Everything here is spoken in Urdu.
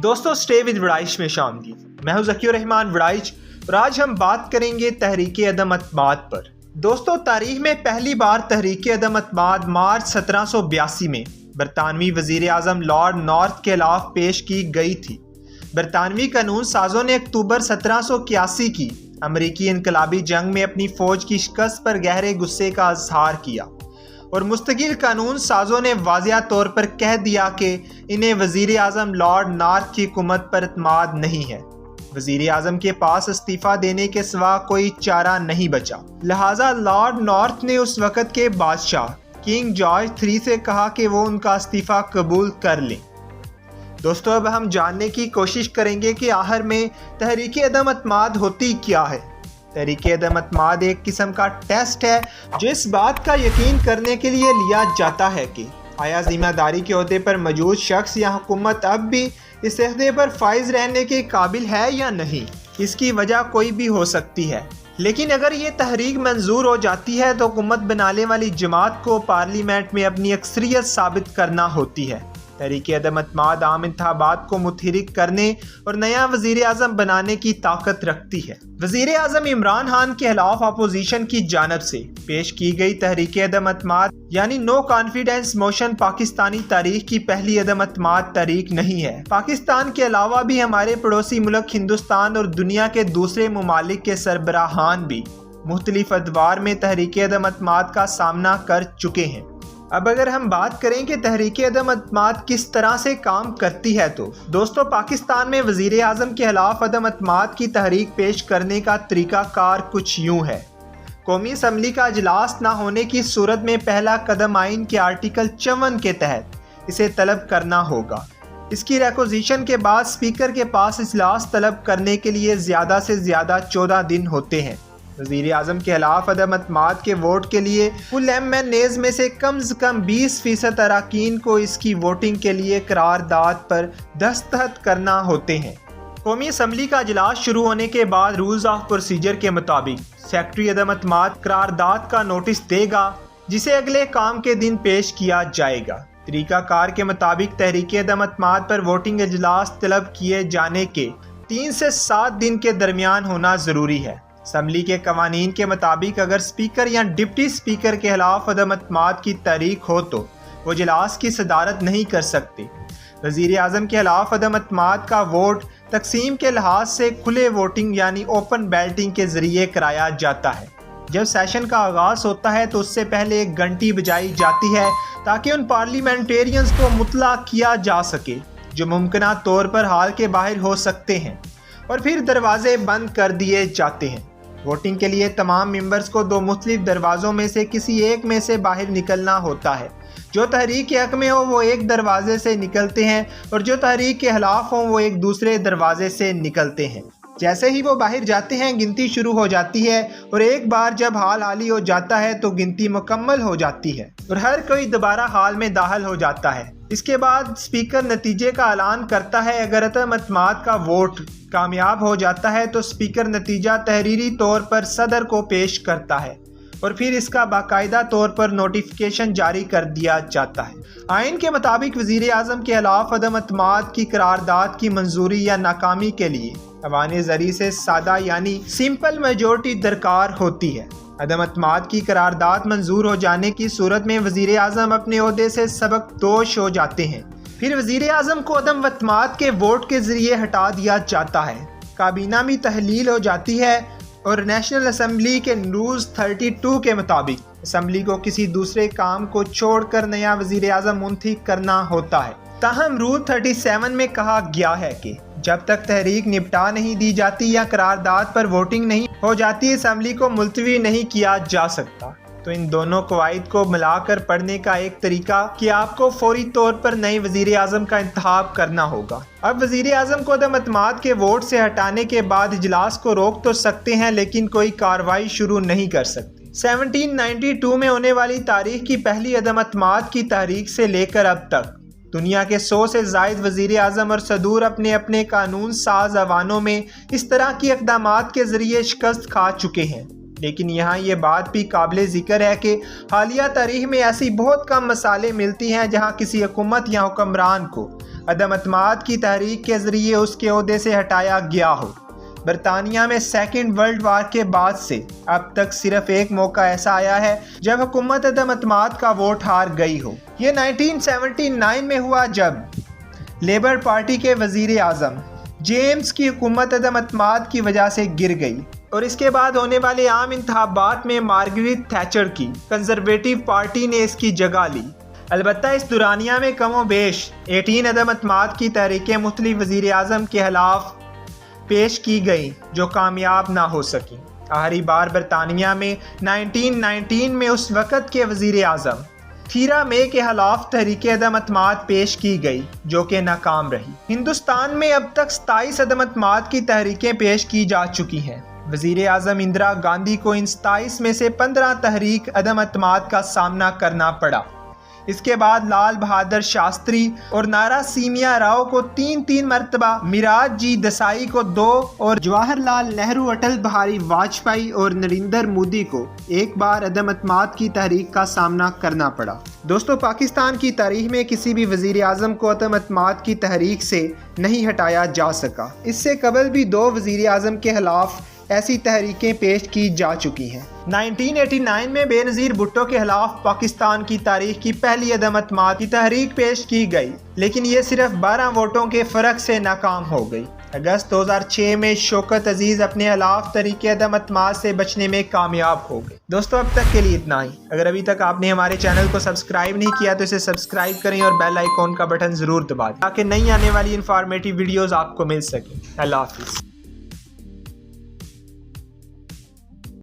دوستو اسٹے ود وڑائش میں آمدید۔ میں ہوں ذکی الرحمان وڑائش اور آج ہم بات کریں گے تحریک عدم اعتماد پر۔ دوستو تاریخ میں پہلی بار تحریک عدم اعتماد مارچ 1782 میں برطانوی وزیر اعظم لارڈ نارتھ کے خلاف پیش کی گئی تھی۔ برطانوی قانون سازوں نے اکتوبر 1781 کی امریکی انقلابی جنگ میں اپنی فوج کی شکست پر گہرے غصے کا اظہار کیا اور مستقل قانون سازوں نے واضح طور پر کہہ دیا کہ انہیں وزیر اعظم لارڈ نارتھ کی حکومت پر اعتماد نہیں ہے۔ وزیر اعظم کے پاس استعفیٰ دینے کے سوا کوئی چارہ نہیں بچا، لہٰذا لارڈ نارتھ نے اس وقت کے بادشاہ کنگ جارج III سے کہا کہ وہ ان کا استعفیٰ قبول کر لیں۔ دوستو اب ہم جاننے کی کوشش کریں گے کہ آخر میں تحریک عدم اعتماد ہوتی کیا ہے۔ تحریک عدم اعتماد ایک قسم کا ٹیسٹ ہے جو اس بات کا یقین کرنے کے لیے لیا جاتا ہے کہ آیا ذمہ داری کے عہدے پر موجود شخص یا حکومت اب بھی اس عہدے پر فائز رہنے کے قابل ہے یا نہیں۔ اس کی وجہ کوئی بھی ہو سکتی ہے، لیکن اگر یہ تحریک منظور ہو جاتی ہے تو حکومت بنانے والی جماعت کو پارلیمنٹ میں اپنی اکثریت ثابت کرنا ہوتی ہے۔ تحریک عدم اعتماد عام انتخابات کو متحرک کرنے اور نیا وزیر اعظم بنانے کی طاقت رکھتی ہے۔ وزیر اعظم عمران خان کے خلاف اپوزیشن کی جانب سے پیش کی گئی تحریک عدم اعتماد یعنی نو کانفیڈنس موشن پاکستانی تاریخ کی پہلی عدم اعتماد تحریک نہیں ہے۔ پاکستان کے علاوہ بھی ہمارے پڑوسی ملک ہندوستان اور دنیا کے دوسرے ممالک کے سربراہان بھی مختلف ادوار میں تحریک عدم اعتماد کا سامنا کر چکے ہیں۔ اب اگر ہم بات کریں کہ تحریک عدم اعتماد کس طرح سے کام کرتی ہے تو دوستو پاکستان میں وزیر اعظم کے خلاف عدم اعتماد کی تحریک پیش کرنے کا طریقہ کار کچھ یوں ہے۔ قومی اسمبلی کا اجلاس نہ ہونے کی صورت میں پہلا قدم آئین کے آرٹیکل 54 کے تحت اسے طلب کرنا ہوگا۔ اس کی ریکوزیشن کے بعد اسپیکر کے پاس اجلاس طلب کرنے کے لیے زیادہ سے زیادہ 14 دن ہوتے ہیں۔ وزیر اعظم کے خلاف عدم اعتماد کے ووٹ کے لیے کل MNAs میں سے کم از کم 20% اراکین کو اس کی ووٹنگ کے لیے قرارداد پر دستخط کرنا ہوتے ہیں۔ قومی اسمبلی کا اجلاس شروع ہونے کے بعد رولز آف پروسیجر کے مطابق سیکرٹری عدم اعتماد قرارداد کا نوٹس دے گا جسے اگلے کام کے دن پیش کیا جائے گا۔ طریقہ کار کے مطابق تحریک عدم اعتماد پر ووٹنگ اجلاس طلب کیے جانے کے 3 سے 7 دن کے درمیان ہونا ضروری ہے۔ اسمبلی کے قوانین کے مطابق اگر اسپیکر یا ڈپٹی اسپیکر کے خلاف عدم اعتماد کی تحریک ہو تو وہ اجلاس کی صدارت نہیں کر سکتے۔ وزیر اعظم کے خلاف عدم اعتماد کا ووٹ تقسیم کے لحاظ سے کھلے ووٹنگ یعنی اوپن بیلٹنگ کے ذریعے کرایا جاتا ہے۔ جب سیشن کا آغاز ہوتا ہے تو اس سے پہلے ایک گھنٹی بجائی جاتی ہے تاکہ ان پارلیمنٹیرینز کو مطلع کیا جا سکے جو ممکنہ طور پر ہال کے باہر ہو سکتے ہیں، اور پھر دروازے بند کر دیے جاتے ہیں۔ ووٹنگ کے لیے تمام ممبرز کو 2 مختلف دروازوں میں سے کسی ایک میں سے باہر نکلنا ہوتا ہے۔ جو تحریک کے حق میں ہو وہ ایک دروازے سے نکلتے ہیں اور جو تحریک کے خلاف ہوں وہ ایک دوسرے دروازے سے نکلتے ہیں۔ جیسے ہی وہ باہر جاتے ہیں گنتی شروع ہو جاتی ہے اور ایک بار جب ہال خالی ہو جاتا ہے تو گنتی مکمل ہو جاتی ہے اور ہر کوئی دوبارہ ہال میں داخل ہو جاتا ہے۔ اس کے بعد اسپیکر نتیجے کا اعلان کرتا ہے۔ اگر عدم اعتماد کا ووٹ کامیاب ہو جاتا ہے تو اسپیکر نتیجہ تحریری طور پر صدر کو پیش کرتا ہے اور پھر اس کا باقاعدہ طور پر نوٹیفیکیشن جاری کر دیا جاتا ہے۔ آئین کے مطابق وزیر اعظم کے خلاف عدم اعتماد کی قرارداد کی منظوری یا ناکامی کے لیے ایوان زرعی سے سادہ یعنی سمپل میجورٹی درکار ہوتی ہے۔ عدم اعتماد کی قرارداد منظور ہو جانے کی صورت میں وزیر اعظم اپنے عہدے سے سبق دوش ہو جاتے ہیں۔ پھر وزیر اعظم کو عدم اعتماد کے ووٹ کے ذریعے ہٹا دیا جاتا ہے۔ کابینہ بھی تحلیل ہو جاتی ہے اور نیشنل اسمبلی کے رولز 32 کے مطابق اسمبلی کو کسی دوسرے کام کو چھوڑ کر نیا وزیر اعظم منتخب کرنا ہوتا ہے۔ تاہم رول 37 میں کہا گیا ہے کہ جب تک تحریک نپٹا نہیں دی جاتی یا قرارداد پر ووٹنگ نہیں ہو جاتی اسمبلی کو ملتوی نہیں کیا جا سکتا۔ تو ان دونوں قواعد کو ملا کر پڑھنے کا ایک طریقہ کہ آپ کو فوری طور پر نئے وزیر اعظم کا انتخاب کرنا ہوگا۔ اب وزیر اعظم کو عدم اعتماد کے ووٹ سے ہٹانے کے بعد اجلاس کو روک تو سکتے ہیں لیکن کوئی کارروائی شروع نہیں کر سکتے۔ 1792 میں ہونے والی تاریخ کی پہلی عدم اعتماد کی تحریک سے لے کر اب تک دنیا کے 100 سے زائد وزیر اعظم اور صدور اپنے اپنے قانون ساز ایوانوں میں اس طرح کی اقدامات کے ذریعے شکست کھا چکے ہیں۔ لیکن یہاں یہ بات بھی قابل ذکر ہے کہ حالیہ تاریخ میں ایسی بہت کم مثالیں ملتی ہیں جہاں کسی حکومت یا حکمران کو عدم اعتماد کی تحریک کے ذریعے اس کے عہدے سے ہٹایا گیا ہو۔ برطانیہ میں سیکنڈ ورلڈ وار کے بعد سے اب تک صرف ایک موقع ایسا آیا ہے جب حکومت عدم اعتماد کا ووٹ ہار گئی ہو۔ یہ 1979 میں ہوا جب لیبر پارٹی کے وزیر اعظم جیمز کی حکومت عدم اعتماد کی وجہ سے گر گئی، اور اس کے بعد ہونے والے عام انتخابات میں مارگریٹ تھیچر کی کنزرویٹو پارٹی نے اس کی جگہ لی۔ البتہ اس دورانیہ میں کم و بیش 18 عدم اعتماد کی تحریکیں مختلف وزیر اعظم کے خلاف پیش کی گئیں جو کامیاب نہ ہو سکیں۔ آخری بار برطانیہ میں 1919 میں اس وقت کے وزیر اعظم تھیرا مے کے خلاف تحریک عدم اعتماد پیش کی گئی جو کہ ناکام رہی۔ ہندوستان میں اب تک 27 عدم اعتماد کی تحریکیں پیش کی جا چکی ہیں۔ وزیر اعظم اندرا گاندھی کو ان 27 میں سے 15 تحریک عدم اعتماد کا سامنا کرنا پڑا۔ اس کے بعد لال بہادر شاستری اور نارا سیمیا راؤ کو 3 مرتبہ، میراج جی دیسائی کو 2 اور جواہر لال نہرو، اٹل بہاری واجپئی اور نریندر مودی کو ایک بار عدم اعتماد کی تحریک کا سامنا کرنا پڑا۔ دوستو، پاکستان کی تاریخ میں کسی بھی وزیر اعظم کو عدم اعتماد کی تحریک سے نہیں ہٹایا جا سکا۔ اس سے قبل بھی 2 وزیر اعظم کے خلاف ایسی تحریکیں پیش کی جا چکی ہیں۔ 1989 میں بے نظیر بھٹو کے خلاف پاکستان کی تاریخ کی پہلی عدم اعتماد کی تحریک پیش کی گئی، لیکن یہ صرف 12 ووٹوں کے فرق سے ناکام ہو گئی۔ اگست 2006 میں شوکت عزیز اپنے خلاف تحریک عدم اعتماد سے بچنے میں کامیاب ہو گئے۔ دوستو، اب تک کے لیے اتنا ہی۔ اگر ابھی تک آپ نے ہمارے چینل کو سبسکرائب نہیں کیا تو اسے سبسکرائب کریں اور بیل آئیکن کا بٹن ضرور دبا دیں تاکہ نئی آنے والی انفارمیٹیو ویڈیوز آپ کو مل سکیں۔ اللہ حافظ۔